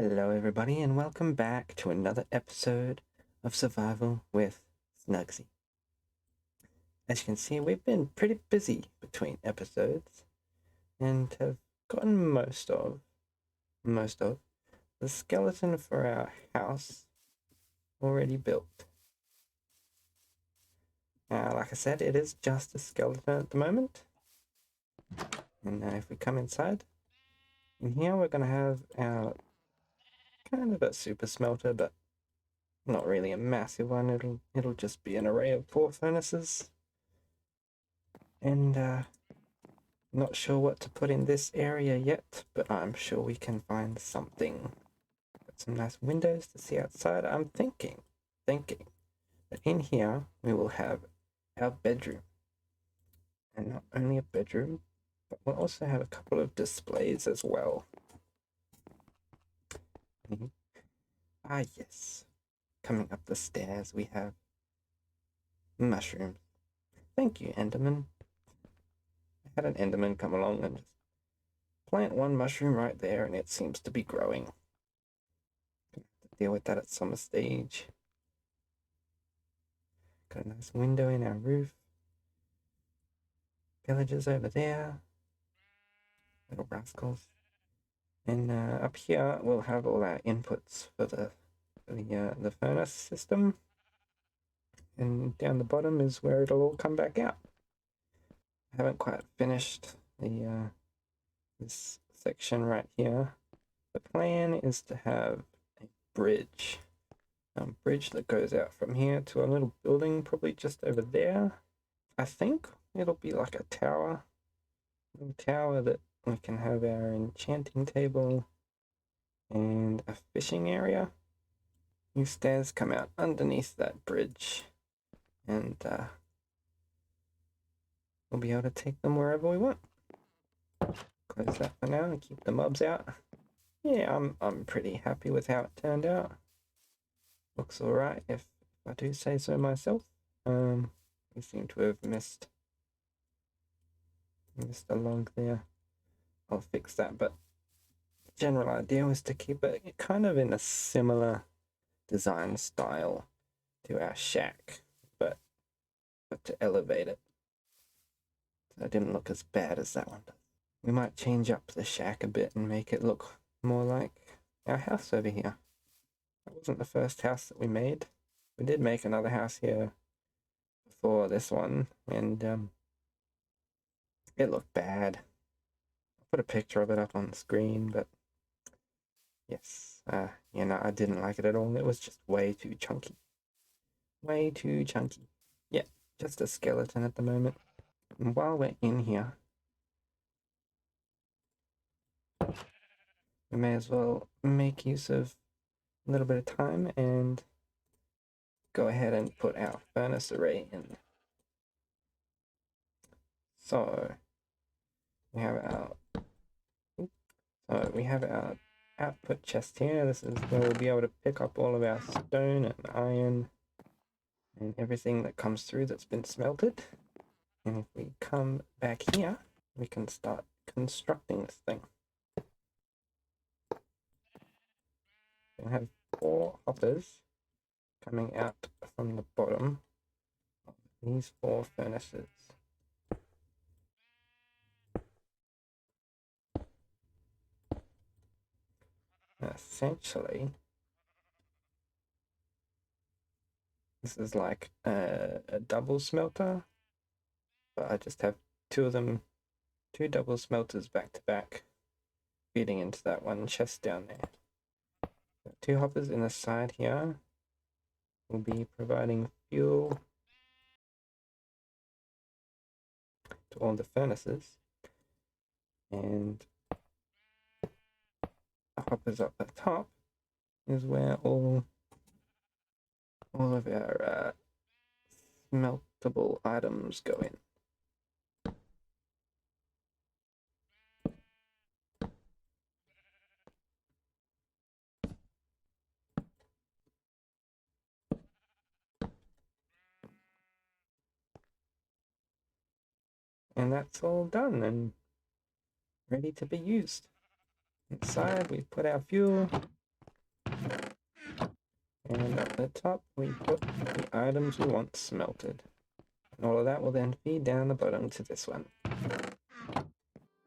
Hello everybody and welcome back to another episode of Survival with Snuggsy. As you can see, we've been pretty busy between episodes and have gotten most of the skeleton for our house already built. Like I said, it is just a skeleton at the moment. And if we come inside, in here we're going to have our kind of a super smelter, but not really a massive one. It'll just be an array of 4 furnaces. And not sure what to put in this area yet, but I'm sure we can find something. Got some nice windows to see outside. I'm thinking that in here we will have our bedroom. And not only a bedroom, but we'll also have a couple of displays as well. Ah yes, coming up the stairs we have mushrooms. Thank you, Enderman. I had an Enderman come along and just plant one mushroom right there, and it seems to be growing. Gonna have to deal with that at some stage. Got a nice window in our roof. Villagers over there. Little rascals. And up here we'll have all our inputs for the furnace system. And down the bottom is where it'll all come back out. I haven't quite finished this section right here. The plan is to have a bridge that goes out from here to a little building, probably just over there. I think it'll be like a tower that we can have our enchanting table and a fishing area. These stairs come out underneath that bridge, and we'll be able to take them wherever we want. Close that for now and keep the mobs out. Yeah, I'm pretty happy with how it turned out. Looks alright if I do say so myself. We seem to have missed a log there. I'll fix that, but the general idea was to keep it kind of in a similar design style to our shack, but to elevate it so it didn't look as bad as that one does. We might change up the shack a bit and make it look more like our house over here. That wasn't the first house that we made. We did make another house here before this one, and it looked bad. I'll put a picture of it up on the screen, but yes, I didn't like it at all. It was just way too chunky. Way too chunky. Yeah, just a skeleton at the moment. And while we're in here, we may as well make use of a little bit of time and go ahead and put our furnace array in. So we have our output chest here. This is where we'll be able to pick up all of our stone and iron and everything that comes through that's been smelted. And if we come back here, we can start constructing this thing. We'll have 4 hoppers coming out from the bottom of these 4 furnaces. Essentially, this is like a double smelter, but I just have 2 of them, 2 double smelters back to back, feeding into that one chest down there. 2 hoppers in the side here will be providing fuel to all the furnaces, and the hoppers up the top is where all of our smeltable items go in. And that's all done and ready to be used. Inside we put our fuel, And up the top, we put the items we want smelted. And all of that will then feed down the bottom to this one.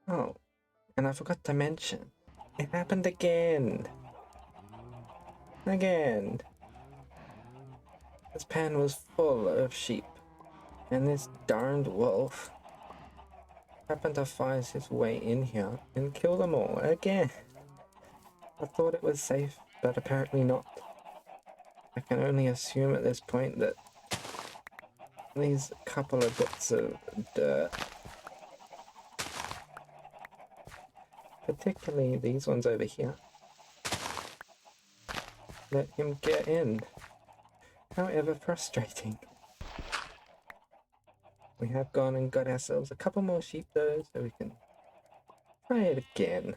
Oh, and I forgot to mention, it happened again. Again. This pen was full of sheep, and this darned wolf happened to find his way in here and kill them all again. I thought it was safe, but apparently not. I can only assume at this point that these couple of bits of dirt, particularly these ones over here, let him get in. However frustrating. We have gone and got ourselves a couple more sheep though, so we can try it again.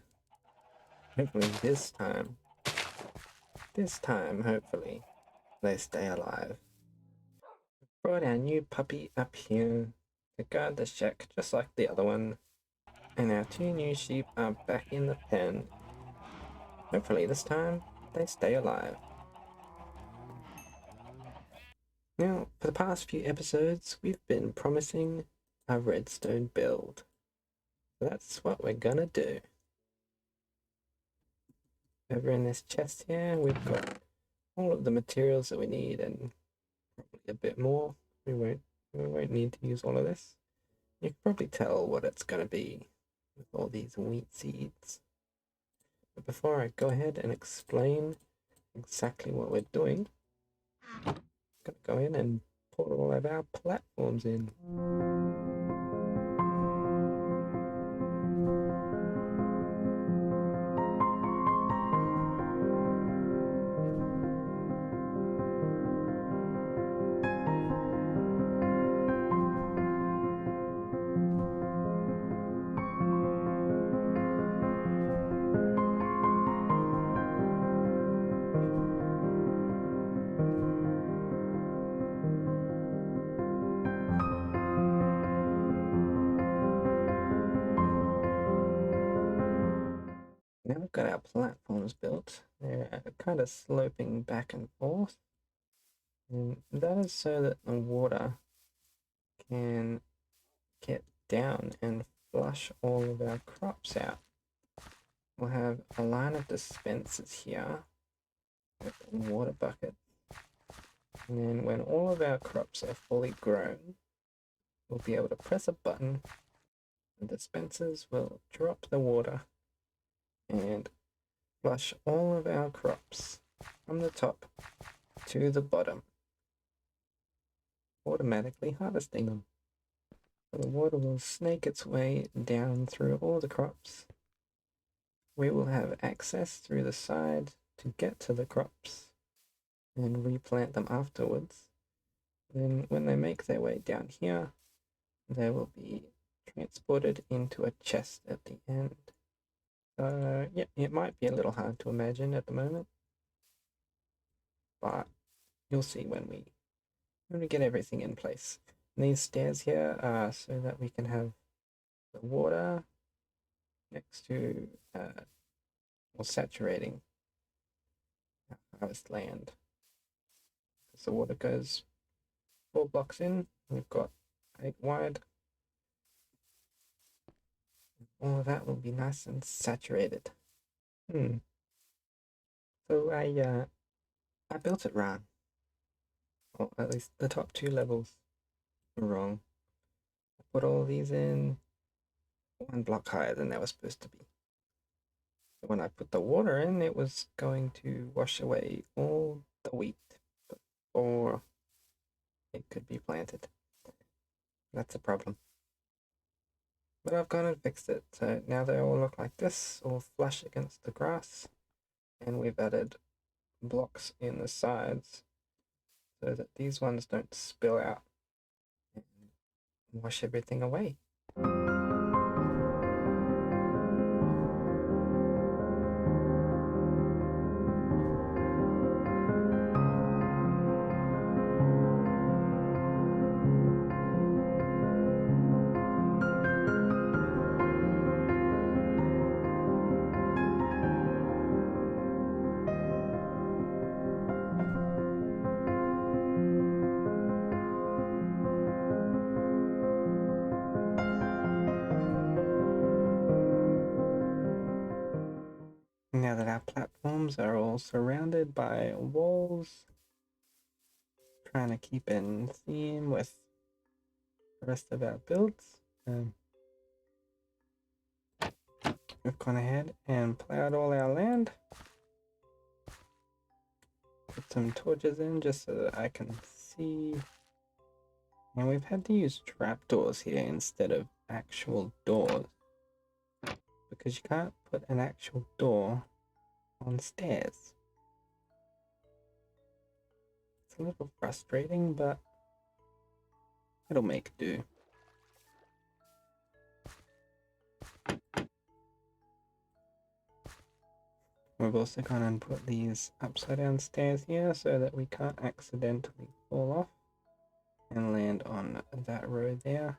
Hopefully this time, hopefully, they stay alive. Brought our new puppy up here to guard the shack just like the other one. And our two new sheep are back in the pen. Hopefully this time, they stay alive. Now, for the past few episodes, we've been promising a redstone build. So that's what we're gonna do. Over in this chest here, we've got all of the materials that we need and probably a bit more. We won't need to use all of this. You can probably tell what it's gonna be with all these wheat seeds. But before I go ahead and explain exactly what we're doing, I'm gonna go in and put all of our platforms in. Now we've got our platforms built. They're kind of sloping back and forth. And that is so that the water can get down and flush all of our crops out. We'll have a line of dispensers here with water buckets. And then when all of our crops are fully grown, we'll be able to press a button. The dispensers will drop the water and flush all of our crops from the top to the bottom, automatically harvesting them. So the water will snake its way down through all the crops. We will have access through the side to get to the crops and replant them afterwards. Then when they make their way down here, they will be transported into a chest at the end. Yeah, it might be a little hard to imagine at the moment, but you'll see when we get everything in place. And these stairs here are so that we can have the water next to or saturating harvest land. As the water goes 4 blocks in, we've got 8 wide. All of that will be nice and saturated. So I built it wrong. Or at least the top 2 levels were wrong. I put all these in 1 block higher than they were supposed to be. So when I put the water in, it was going to wash away all the wheat before it could be planted. That's a problem. But I've gone and fixed it, so now they all look like this, all flush against the grass. And we've added blocks in the sides so that these ones don't spill out and wash everything away. platforms are all surrounded by walls, trying to keep in theme with the rest of our builds. We've gone ahead and plowed all our land. Put some torches in just so that I can see. And we've had to use trapdoors here instead of actual doors, because you can't put an actual door on stairs. It's a little frustrating, but it'll make do. We've also gone and put these upside down stairs here so that we can't accidentally fall off and land on that row there.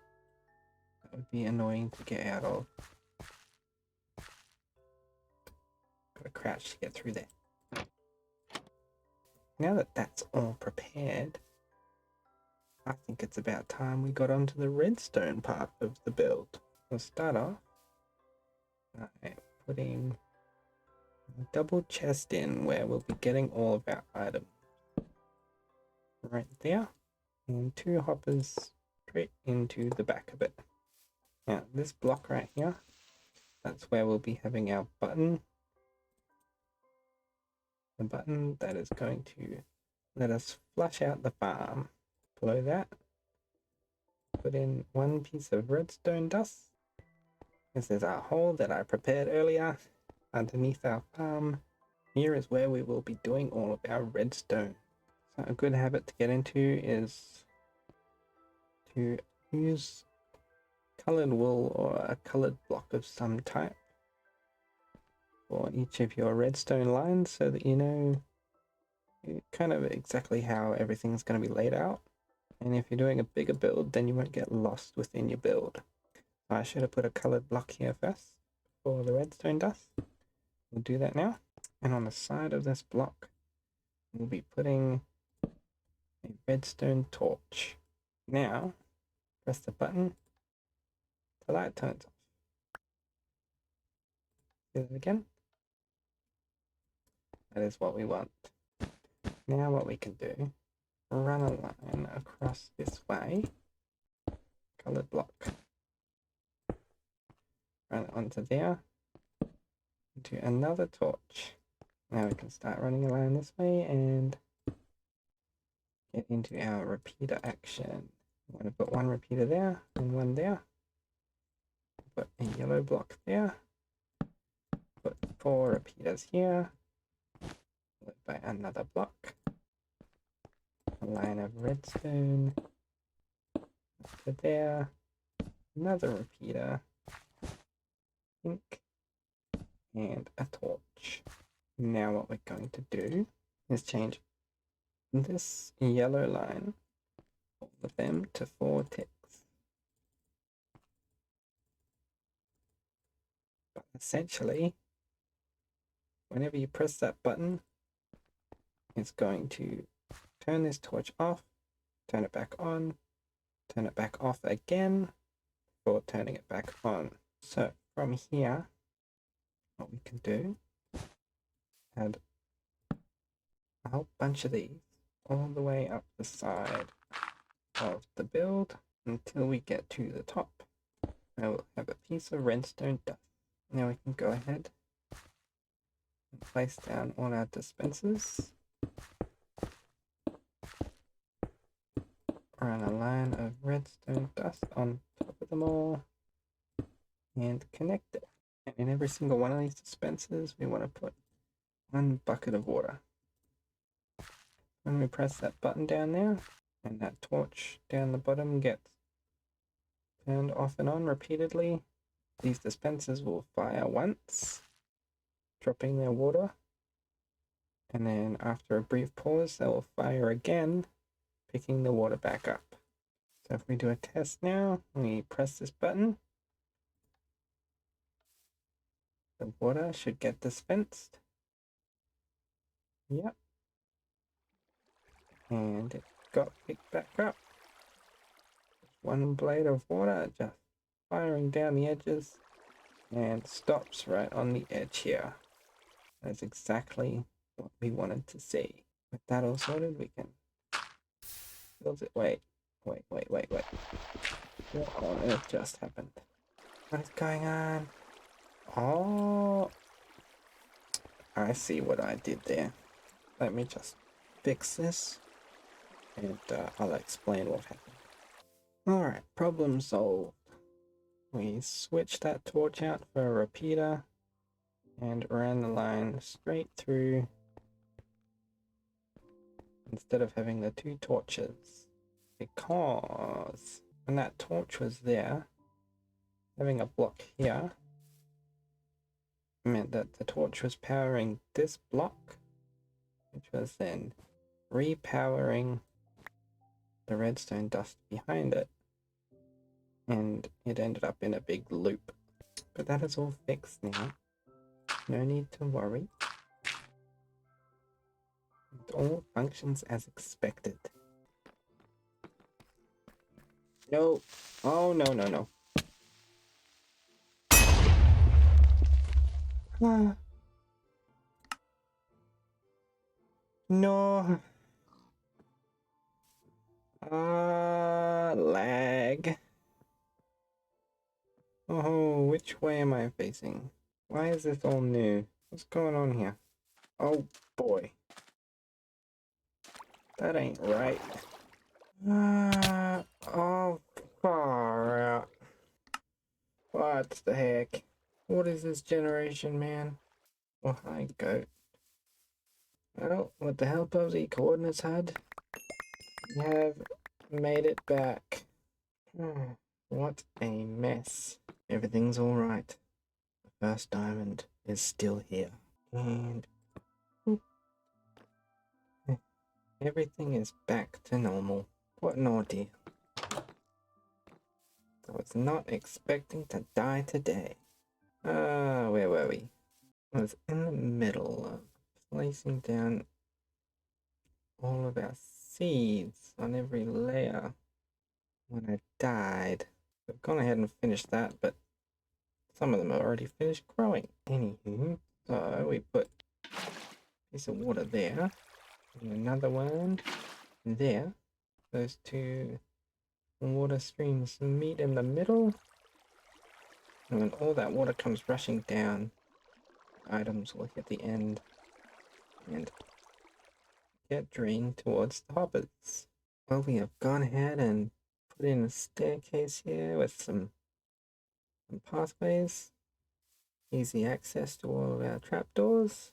That would be annoying to get out of. Gotta crouch to get through there. Now that that's all prepared, I think it's about time we got onto the redstone part of the build. We'll start off by putting a double chest in where we'll be getting all of our items. Right there. And 2 hoppers straight into the back of it. Now this block right here, that's where we'll be having our button. The button that is going to let us flush out the farm. Below that, put in 1 piece of redstone dust. This is our hole that I prepared earlier underneath our farm. Here is where we will be doing all of our redstone. So a good habit to get into is to use colored wool or a colored block of some type for each of your redstone lines so that you know kind of exactly how everything's going to be laid out. And if you're doing a bigger build, then you won't get lost within your build. I should have put a colored block here first for the redstone dust. We'll do that now. And on the side of this block, we'll be putting a redstone torch. Now, press the button, the light turns off. Do it again. That is what we want. Now what we can do, run a line across this way, colored block. Run it onto there, into another torch. Now we can start running a line this way and get into our repeater action. I'm going to put 1 repeater there and 1 there. Put a yellow block there. Put 4 repeaters here. Followed by another block. A line of redstone. Up to there. Another repeater. Pink. And a torch. Now what we're going to do is change this yellow line, all of them, to 4 ticks. But essentially, whenever you press that button, it's going to turn this torch off, turn it back on, turn it back off again before turning it back on. So from here, what we can do, add a whole bunch of these all the way up the side of the build until we get to the top. I will have a piece of redstone dust. Now we can go ahead and place down all our dispensers. Run a line of redstone dust on top of them all and connect it. And in every single one of these dispensers, we want to put 1 bucket of water. When we press that button down there, and that torch down the bottom gets turned off and on repeatedly, these dispensers will fire once, dropping their water, and then after a brief pause, they will fire again, picking the water back up. So if we do a test now, we press this button, the water should get dispensed. Yep. And it got picked back up. 1 blade of water just firing down the edges and stops right on the edge here. That's exactly what we wanted to see. With that all sorted, we can build it. Wait. What on earth just happened? What is going on? Oh, I see what I did there. Let me just fix this, and I'll explain what happened. Alright, problem solved. We switched that torch out for a repeater and ran the line straight through instead of having the two torches. Because when that torch was there, having a block here meant that the torch was powering this block, which was then repowering the redstone dust behind it, and it ended up in a big loop. But that is all fixed now. No need to worry. It all functions as expected. No. Oh, no. Ah. No. Lag. Oh, which way am I facing? Why is this all new? What's going on here? Oh, boy. That ain't right. Oh, far out. What the heck? What is this generation, man? Oh, hi, goat. Well, with the help of the coordinates HUD, we have made it back. What a mess. Everything's alright. The first diamond is still here. And whoop, everything is back to normal. What an ordeal. I was not expecting to die today. Where were we? I was in the middle of placing down all of our seeds on every layer when I died. I've gone ahead and finished that, but some of them are already finished growing. Anywho, so we put a piece of water there, and another one there. Those two water streams meet in the middle, and when all that water comes rushing down, items will hit the end and get drained towards the hoppers. Well, we have gone ahead and put in a staircase here with some pathways, easy access to all of our trapdoors,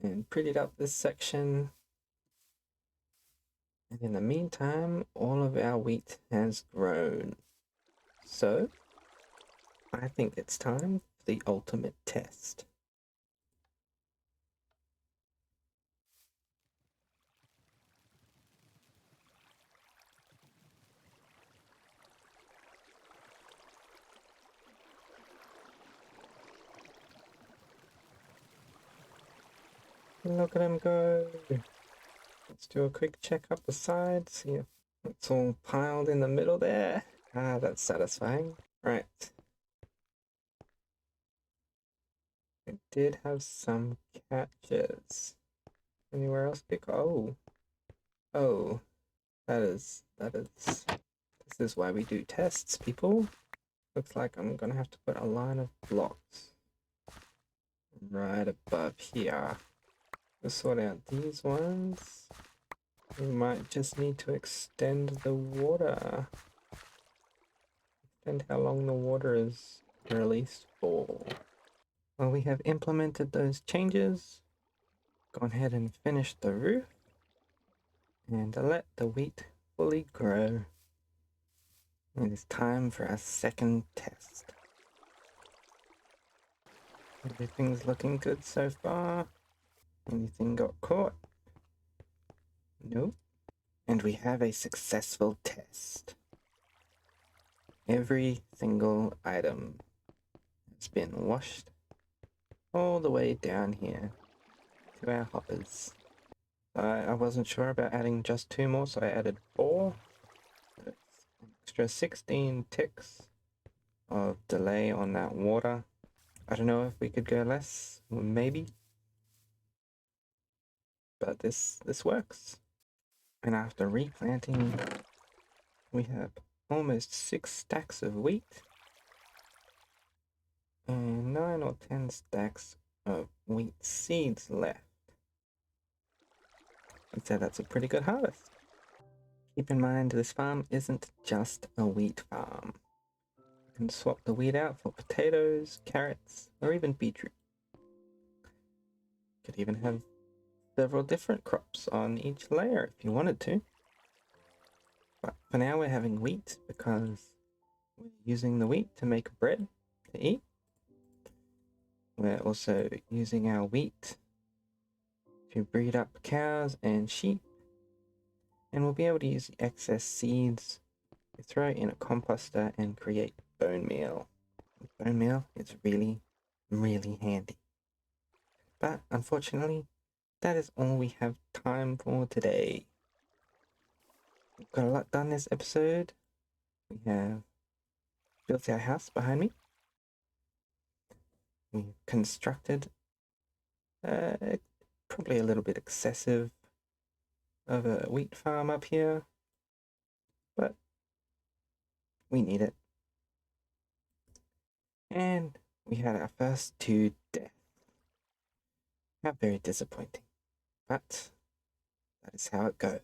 and prettied up this section. And in the meantime, all of our wheat has grown. So, I think it's time for the ultimate test. Look at him go. Let's do a quick check up the side, see if it's all piled in the middle there. Ah, that's satisfying. Right. It did have some catches. Anywhere else to go? Oh, this is why we do tests, people. Looks like I'm gonna have to put a line of blocks right above here to sort out these ones. We might just need to extend the water. Extend how long the water is released for. Well, we have implemented those changes. Gone ahead and finished the roof. And let the wheat fully grow. It is time for our second test. Everything's looking good so far. Anything got caught? Nope. And we have a successful test. Every single item has been washed all the way down here to our hoppers. I wasn't sure about adding just 2 more, so I added 4. That's an extra 16 ticks of delay on that water. I don't know if we could go less, maybe, but this works. And after replanting, we have almost 6 stacks of wheat and 9 or 10 stacks of wheat seeds left. I'd say that's a pretty good harvest. Keep in mind, this farm isn't just a wheat farm. You can swap the wheat out for potatoes, carrots, or even beetroot. You could even have several different crops on each layer if you wanted to. But for now we're having wheat because we're using the wheat to make bread to eat. We're also using our wheat to breed up cows and sheep. And we'll be able to use the excess seeds to throw in a composter and create bone meal. Bone meal is really, really handy. But unfortunately, that is all we have time for today. We've got a lot done this episode. We have built our house behind me. We've constructed probably a little bit excessive of a wheat farm up here, but we need it. And we had our first 2 deaths. How very disappointing, but that is how it goes.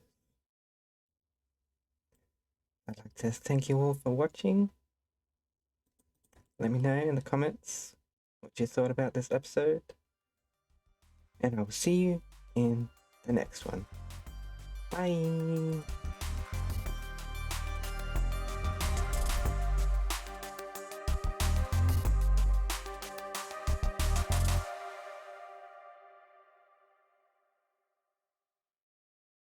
I'd like to thank you all for watching. Let me know in the comments what you thought about this episode, and I will see you in the next one. Bye!